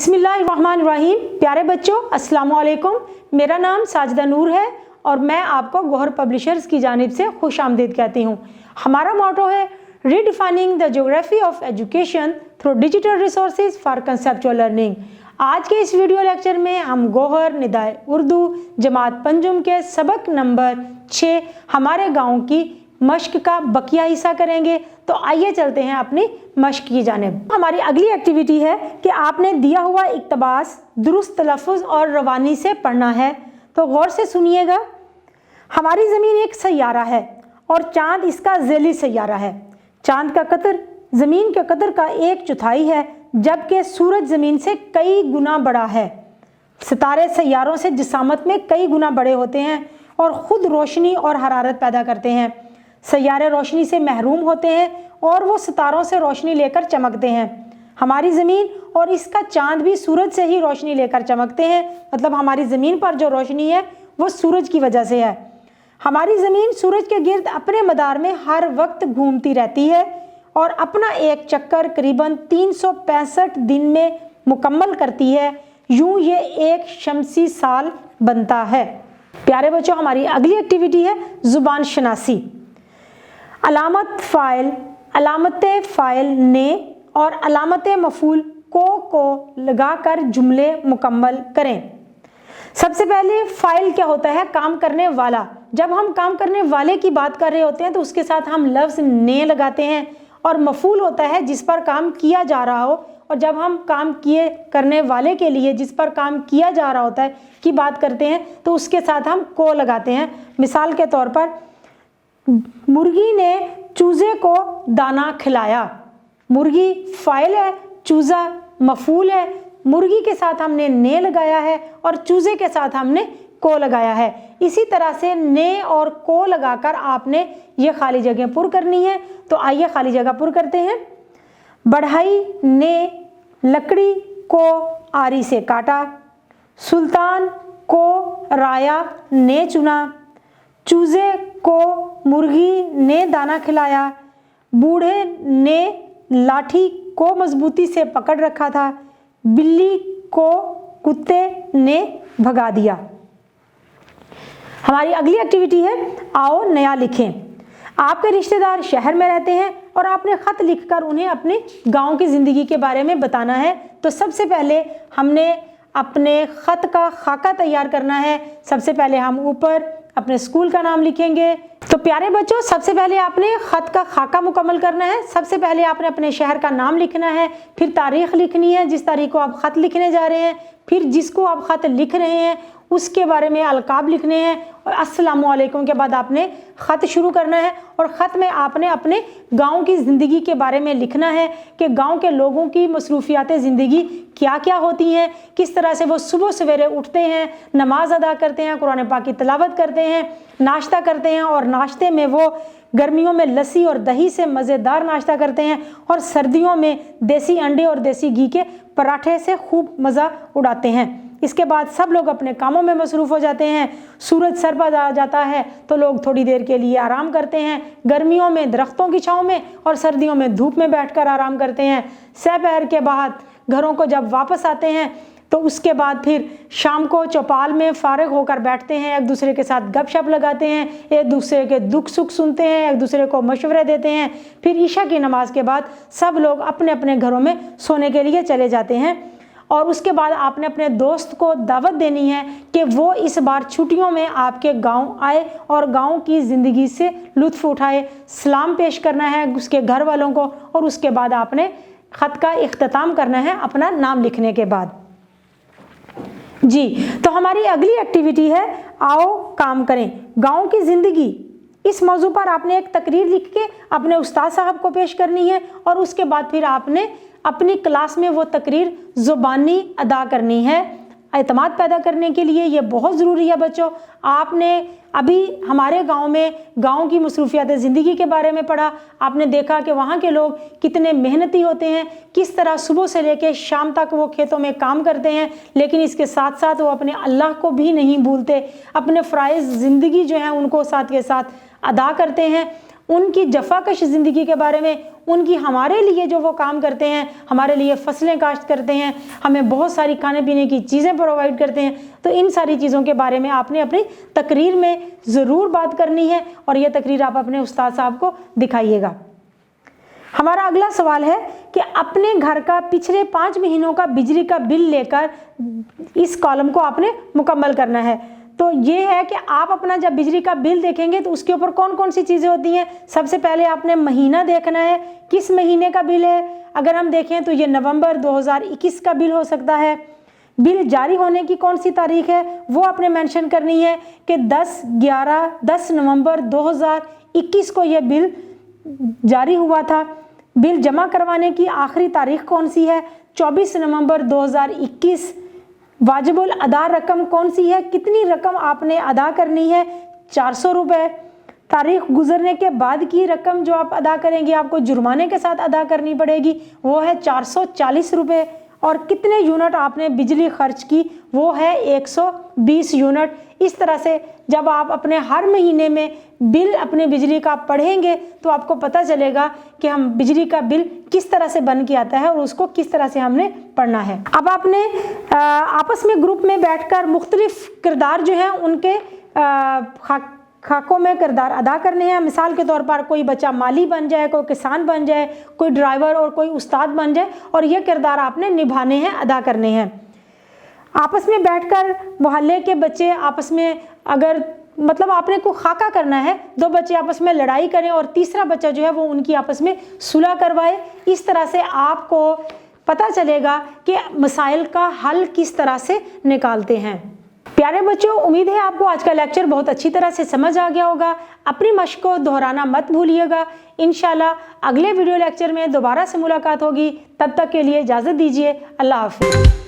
बिस्मिल्लाहिर्रहमानिर्रहीम। प्यारे बच्चों, अस्सलाम वालेकुम। मेरा नाम साजिदा नूर है और मैं आपको गौहर पब्लिशर्स की जानिब से खुश आमदीद कहती हूँ। हमारा मोटो है redefining the geography of education through digital resources for conceptual learning. आज के इस वीडियो लेक्चर में हम गौहर निदाए उर्दू जमात पंजुम के सबक नंबर 6 हमारे गाँव की मश्क का बकिया हिस्सा करेंगे। तो आइए चलते हैं अपनी मश्क की जानिब। हमारी अगली एक्टिविटी है कि आपने दिया हुआ इक्तबास दुरुस्त तलफ़ुज़ और रवानी से पढ़ना है। तो गौर से सुनिएगा। हमारी ज़मीन एक सैयारा है और चाँद इसका ज़ैली सैयारा है। चाँद का कतर ज़मीन के कतर का 1/4 है, जबकि सूरज ज़मीन से कई गुना बड़ा है। सितारे सैयारों से जिसामत में कई गुना बड़े होते हैं और ख़ुद रोशनी और हरारत पैदा करते हैं। सैयारे रोशनी से महरूम होते हैं और वो सितारों से रोशनी लेकर चमकते हैं। हमारी ज़मीन और इसका चाँद भी सूरज से ही रोशनी लेकर चमकते हैं। मतलब हमारी ज़मीन पर जो रोशनी है वो सूरज की वजह से है। हमारी ज़मीन सूरज के गिर्द अपने मदार में हर वक्त घूमती रहती है और अपना एक चक्कर करीबन 365 दिन में मुकम्मल करती है। यूँ ये एक शमसी साल बनता है। प्यारे बच्चों, हमारी अगली एक्टिविटी है ज़ुबान शनासी। अलामत फ़ाइल ने और अलामत मफ़ूल को लगाकर जुमले मुकम्मल करें। सबसे पहले फ़ाइल क्या होता है? काम करने वाला। जब हम काम करने वाले की बात कर रहे होते हैं तो उसके साथ हम लफ्ज़ ने लगाते हैं। और मफ़ूल होता है जिस पर काम किया जा रहा हो, और जब हम काम किए करने वाले के लिए जिस पर काम किया जा रहा होता है की बात करते हैं तो उसके साथ हम को लगाते हैं। मिसाल के तौर पर, मुर्गी ने चूज़े को दाना खिलाया। मुर्गी फ़ाइल है, चूज़ा मफ़ूल है। मुर्गी के साथ हमने ने लगाया है और चूज़े के साथ हमने को लगाया है। इसी तरह से ने और को लगाकर आपने ये खाली जगह पुर करनी है। तो आइए खाली जगह पुर करते हैं। बढ़ई ने लकड़ी को आरी से काटा। सुल्तान को राया ने चुना। चूज़े को मुर्गी ने दाना खिलाया। बूढ़े ने लाठी को मजबूती से पकड़ रखा था। बिल्ली को कुत्ते ने भगा दिया। हमारी अगली एक्टिविटी है आओ नया लिखें। आपके रिश्तेदार शहर में रहते हैं और आपने ख़त लिखकर उन्हें अपने गांव की ज़िंदगी के बारे में बताना है। तो सबसे पहले हमने अपने ख़त का खाका तैयार करना है। सबसे पहले हम ऊपर अपने स्कूल का नाम लिखेंगे। तो प्यारे बच्चों, सबसे पहले आपने ख़त का खाका मुकम्मल करना है। सबसे पहले आपने अपने शहर का नाम लिखना है, फिर तारीख़ लिखनी है जिस तारीख़ को आप ख़त लिखने जा रहे हैं, फिर जिसको आप ख़त लिख रहे हैं उसके बारे में अलकाब लिखने हैं, और अस्सलामु अलैकुम के बाद आपने ख़त शुरू करना है। और ख़त में आपने अपने गांव की ज़िंदगी के बारे में लिखना है कि गांव के लोगों की मसरूफियात ज़िंदगी क्या क्या होती हैं, किस तरह से वो सुबह सवेरे उठते हैं, नमाज अदा करते हैं, कुरान पाक की तिलावत करते हैं, नाश्ता करते हैं, और नाश्ते में वो गर्मियों में लस्सी और दही से मज़ेदार नाश्ता करते हैं, और सर्दियों में देसी अंडे और देसी घी के पराठे से खूब मज़ा उड़ाते हैं। इसके बाद सब लोग अपने कामों में मसरूफ़ हो जाते हैं। सूरज सर पर आ जाता है तो लोग थोड़ी देर के लिए आराम करते हैं। गर्मियों में दरख्तों की छाँव में और सर्दियों में धूप में बैठकर आराम करते हैं। सहपहर के बाद घरों को जब वापस आते हैं तो उसके बाद फिर शाम को चौपाल में फ़ारिग होकर बैठते हैं, एक दूसरे के साथ गपशप लगाते हैं, एक दूसरे के दुख सुख सुनते हैं, एक दूसरे को मशवरे देते हैं। फिर ईशा की नमाज के बाद सब लोग अपने अपने घरों में सोने के लिए चले जाते हैं। और उसके बाद आपने अपने दोस्त को दावत देनी है कि वो इस बार छुट्टियों में आपके गांव आए और गांव की ज़िंदगी से लुत्फ़ उठाए। सलाम पेश करना है उसके घर वालों को, और उसके बाद आपने ख़त का इख्तिताम करना है अपना नाम लिखने के बाद। जी, तो हमारी अगली एक्टिविटी है आओ काम करें गाँव की ज़िंदगी। इस मौजू पर आपने एक तकरीर लिख के अपने उस्ताद साहब को पेश करनी है, और उसके बाद फिर आपने अपनी क्लास में वो तकरीर ज़ुबानी अदा करनी है। एतमाद पैदा करने के लिए ये बहुत ज़रूरी है बच्चों। आपने अभी हमारे गांव में गांव की मसरूफियात ज़िंदगी के बारे में पढ़ा। आपने देखा कि वहाँ के लोग कितने मेहनती होते हैं, किस तरह सुबह से लेकर शाम तक वो खेतों में काम करते हैं, लेकिन इसके साथ साथ वो अपने अल्लाह को भी नहीं भूलते। अपने फ़राइज़ ज़िंदगी जो है उनको साथ के साथ अदा करते हैं। ان کی جفاکش زندگی کے بارے میں، ان کی ہمارے لیے جو وہ کام کرتے ہیں، ہمارے لیے فصلیں کاشت کرتے ہیں، ہمیں بہت ساری کھانے پینے کی چیزیں پرووائڈ کرتے ہیں، تو ان ساری چیزوں کے بارے میں آپ نے اپنی تقریر میں ضرور بات کرنی ہے، اور یہ تقریر آپ اپنے استاد صاحب کو دکھائیے گا۔ ہمارا اگلا سوال ہے کہ اپنے گھر کا پچھلے 5 مہینوں کا بجلی کا بل لے کر اس کالم کو آپ نے مکمل کرنا ہے۔ تو یہ ہے کہ آپ اپنا جب بجلی کا بل دیکھیں گے تو اس کے اوپر کون کون سی چیزیں ہوتی ہیں۔ سب سے پہلے آپ نے مہینہ دیکھنا ہے، کس مہینے کا بل ہے۔ اگر ہم دیکھیں تو یہ نومبر 2021 کا بل ہو سکتا ہے۔ بل جاری ہونے کی کون سی تاریخ ہے وہ آپ نے مینشن کرنی ہے کہ 10 نومبر 2021 کو یہ بل جاری ہوا تھا۔ بل جمع کروانے کی آخری تاریخ کون سی ہے؟ 24 نومبر 2021۔ واجب الادا رقم کون سی ہے؟ کتنی رقم آپ نے ادا کرنی ہے؟ 400 روپے۔ تاریخ گزرنے کے بعد کی رقم جو آپ ادا کریں گے، آپ کو جرمانے کے ساتھ ادا کرنی پڑے گی، وہ ہے 440 روپے۔ اور کتنے یونٹ آپ نے بجلی خرچ کی، وہ ہے 120 یونٹ۔ اس طرح سے جب آپ اپنے ہر مہینے میں بل اپنے بجلی کا پڑھیں گے تو آپ کو پتہ چلے گا کہ ہم بجلی کا بل کس طرح سے بن کے آتا ہے اور اس کو کس طرح سے ہم نے پڑھنا ہے۔ اب آپ نے آپس میں گروپ میں بیٹھ کر مختلف کردار جو ہیں ان کے خاکوں میں کردار ادا کرنے ہیں۔ مثال کے طور پر کوئی بچہ مالی بن جائے، کوئی کسان بن جائے، کوئی ڈرائیور اور کوئی استاد بن جائے، اور یہ کردار آپ نے نبھانے ہیں، ادا کرنے ہیں۔ آپس میں بیٹھ کر محلے کے بچے آپس میں اگر مطلب آپ نے کوئی خاکہ کرنا ہے، 2 بچے آپس میں لڑائی کریں اور تیسرا بچہ جو ہے وہ ان کی آپس میں صلح کروائے۔ اس طرح سے آپ کو پتہ چلے گا کہ مسائل کا حل کس طرح سے نکالتے ہیں۔ پیارے بچوں، امید ہے آپ کو آج کا لیکچر بہت اچھی طرح سے سمجھ آ گیا ہوگا۔ اپنی مشق کو دہرانا مت بھولیے گا۔ انشاءاللہ اگلے ویڈیو لیکچر میں دوبارہ سے ملاقات ہوگی۔ تب تک کے لیے اجازت دیجیے۔ اللہ حافظ۔